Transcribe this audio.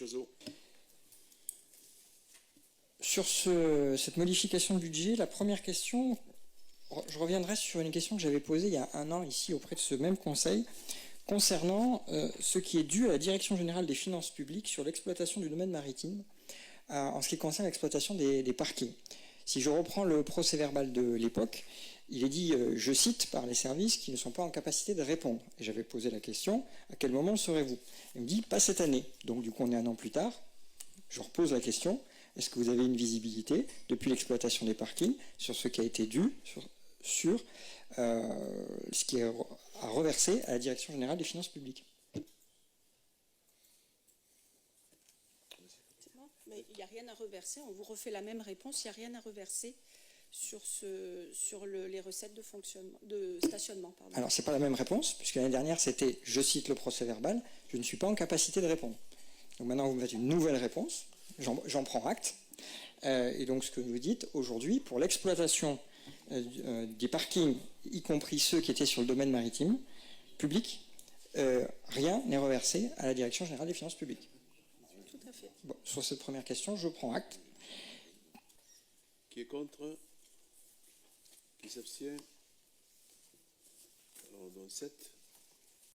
Chazot. Sur cette modification de budget, la première question, je reviendrai sur une question que j'avais posée il y a un an ici auprès de ce même conseil, concernant ce qui est dû à la Direction générale des finances publiques sur l'exploitation du domaine maritime, en ce qui concerne l'exploitation des parkings. Si je reprends le procès-verbal de l'époque, il est dit, je cite, par les services qui ne sont pas en capacité de répondre. Et j'avais posé la question, à quel moment le saurez-vous? Il me dit, pas cette année. Donc du coup, on est un an plus tard. Je repose la question, est-ce que vous avez une visibilité depuis l'exploitation des parkings sur ce qui a été dû, sur ce qui est à reverser à la Direction générale des finances publiques? Mais il n'y a rien à reverser, on vous refait la même réponse, il n'y a rien à reverser sur les recettes de stationnement. Pardon. Alors, ce n'est pas la même réponse, puisque l'année dernière, c'était, je cite le procès-verbal, je ne suis pas en capacité de répondre. Donc maintenant, vous me faites une nouvelle réponse, j'en prends acte. Et donc, ce que vous dites, aujourd'hui, pour l'exploitation des parkings, y compris ceux qui étaient sur le domaine maritime, public, rien n'est reversé à la Direction générale des finances publiques. Tout à fait. Bon, sur cette première question, je prends acte. Qui est contre? Qui s'abstient? Alors, dans 7.